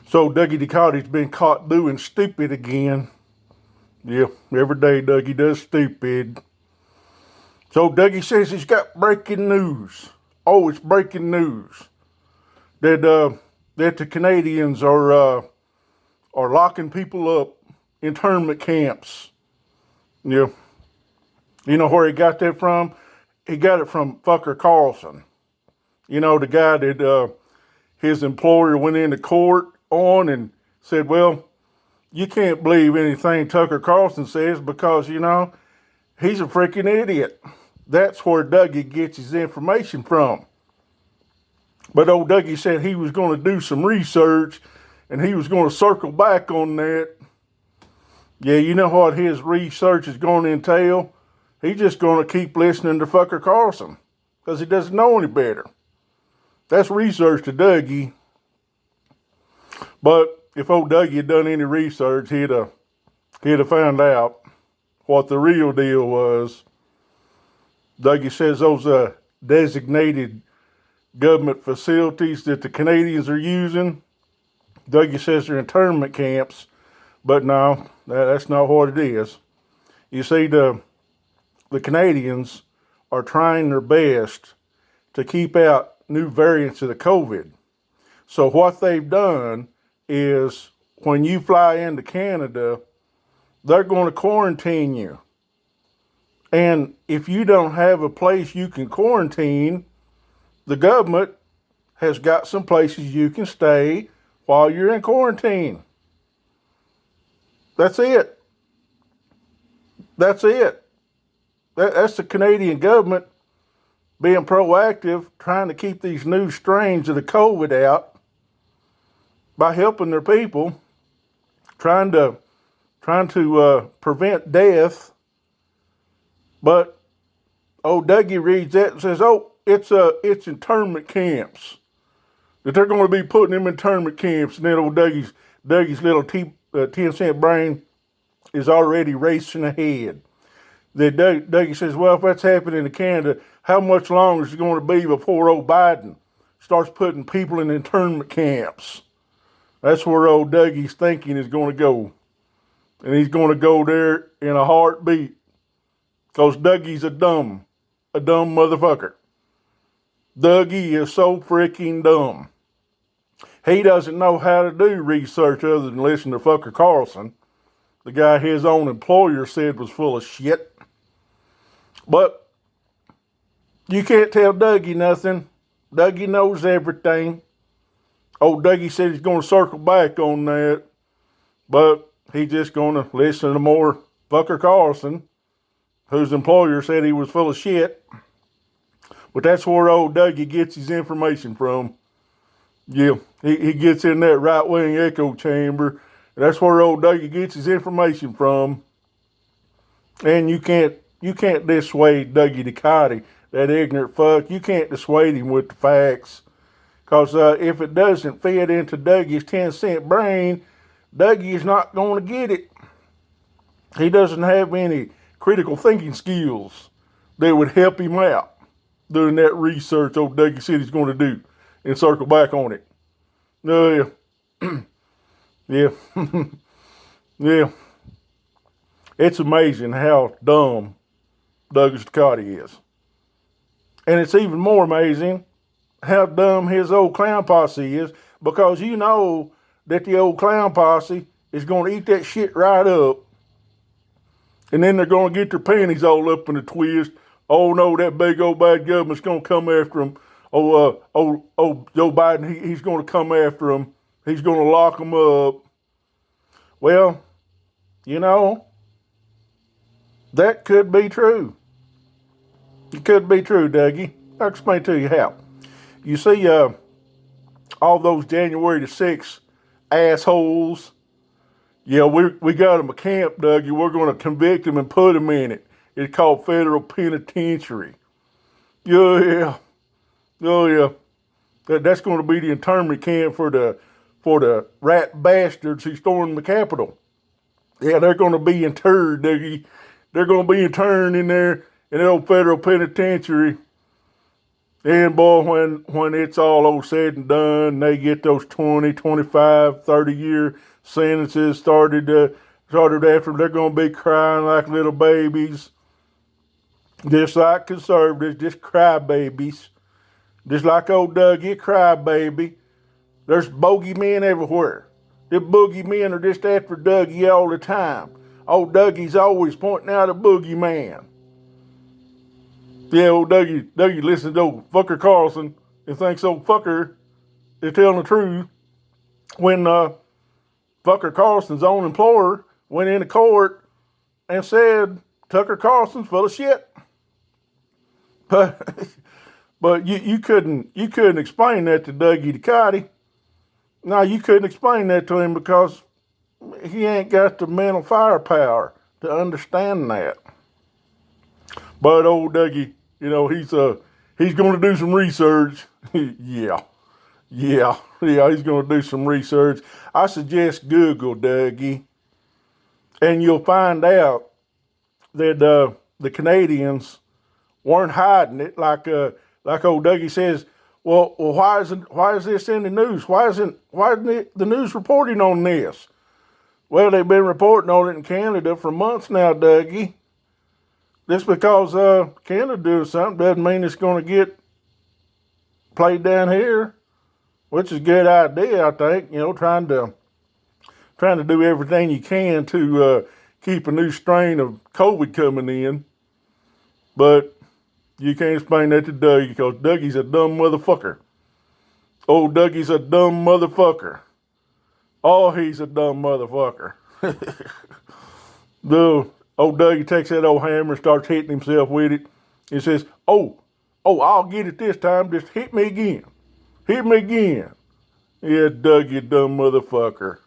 So Dougie Ducote's been caught doing stupid again. Yeah, every day Dougie does stupid. So Dougie says he's got breaking news. Oh, it's breaking news that the Canadians are locking people up in internment camps. Yeah, you know where he got that from? He got it from Fucker Carlson. You know, the guy that his employer went into court on and said, well, you can't believe anything Tucker Carlson says because, you know, he's a freaking idiot. That's where Dougie gets his information from. But old Dougie said he was going to do some research and he was going to circle back on that. Yeah, you know what his research is going to entail? He's just going to keep listening to Fucker Carlson because he doesn't know any better. That's research to Dougie. But if old Dougie had done any research, he'd have found out what the real deal was. Dougie says those designated government facilities that the Canadians are using, Dougie says they're internment camps, but no, that's not what it is. You see, the Canadians are trying their best to keep out new variants of the COVID. So what they've done is when you fly into Canada, they're going to quarantine you. And if you don't have a place you can quarantine, the government has got some places you can stay while you're in quarantine. That's it. That's it. That's the Canadian government being proactive, trying to keep these new strains of the COVID out by helping their people, trying to prevent death. But old Dougie reads that and says, "Oh, it's internment camps. That they're going to be putting them in internment camps." And then old Dougie's little 10-cent brain is already racing ahead. Then Dougie says, "Well, if that's happening in Canada, how much longer is it going to be before old Biden starts putting people in internment camps?" That's where old Dougie's thinking is going to go. And he's going to go there in a heartbeat. Because Dougie's a dumb motherfucker. Dougie is so freaking dumb. He doesn't know how to do research other than listen to Fucker Carlson, the guy his own employer said was full of shit. But you can't tell Dougie nothing. Dougie knows everything. Old Dougie said he's going to circle back on that, but he's just going to listen to more Fucker Carlson, whose employer said he was full of shit. But that's where old Dougie gets his information from. Yeah, he gets in that right-wing echo chamber. That's where old Dougie gets his information from. And you can't dissuade Dougie Ducote, that ignorant fuck. You can't dissuade him with the facts. Because if it doesn't fit into Dougie's 10-cent brain, Dougie is not going to get it. He doesn't have any critical thinking skills that would help him out doing that research old Dougie said he's going to do and circle back on it. No, yeah. Yeah. It's amazing how dumb Douglas Ducote is. And it's even more amazing how dumb his old clown posse is, because you know that the old clown posse is going to eat that shit right up. And then they're going to get their panties all up in a twist. Oh no, that big old bad government's going to come after him. Joe Biden, he's going to come after him. He's going to lock him up. Well, you know, that could be true. It could be true, Dougie. I'll explain to you how. You see, all those January the 6th assholes. Yeah, we got them a camp, Dougie. We're going to convict them and put them in it. It's called federal penitentiary. Yeah. Oh, yeah. That's going to be the internment camp for the rat bastards who stormed the Capitol. Yeah, they're going to be interred, Dougie. They're going to be interned in there in the old federal penitentiary. And boy, when it's all said and done, they get those 20, 25, 30-year sentences started after, they're going to be crying like little babies, just like conservatives, just cry babies, just like old Dougie, cry baby. There's bogeymen everywhere. The boogeymen are just after Dougie all the time. Old Dougie's always pointing out a boogeyman. Yeah, old Dougie listens to old Fucker Carlson and thinks old Fucker is telling the truth when Fucker Carlson's own employer went into court and said Tucker Carlson's full of shit. But you couldn't explain that to Dougie Ducote. No, you couldn't explain that to him because he ain't got the mental firepower to understand that. But old Dougie, he's going to do some research. yeah, he's going to do some research. I suggest Google Dougie, and you'll find out that the Canadians weren't hiding it like old Dougie says. Well, why is this in the news? Why isn't the news reporting on this? Well, they've been reporting on it in Canada for months now, Dougie. Just because Canada doing something doesn't mean it's going to get played down here, which is a good idea, I think. Trying to do everything you can to keep a new strain of COVID coming in, but you can't explain that to Dougie because Dougie's a dumb motherfucker. Old Dougie's a dumb motherfucker. Oh, he's a dumb motherfucker. The old Dougie takes that old hammer and starts hitting himself with it. He says, oh, I'll get it this time. Just hit me again. Hit me again. Yeah, Dougie, dumb motherfucker.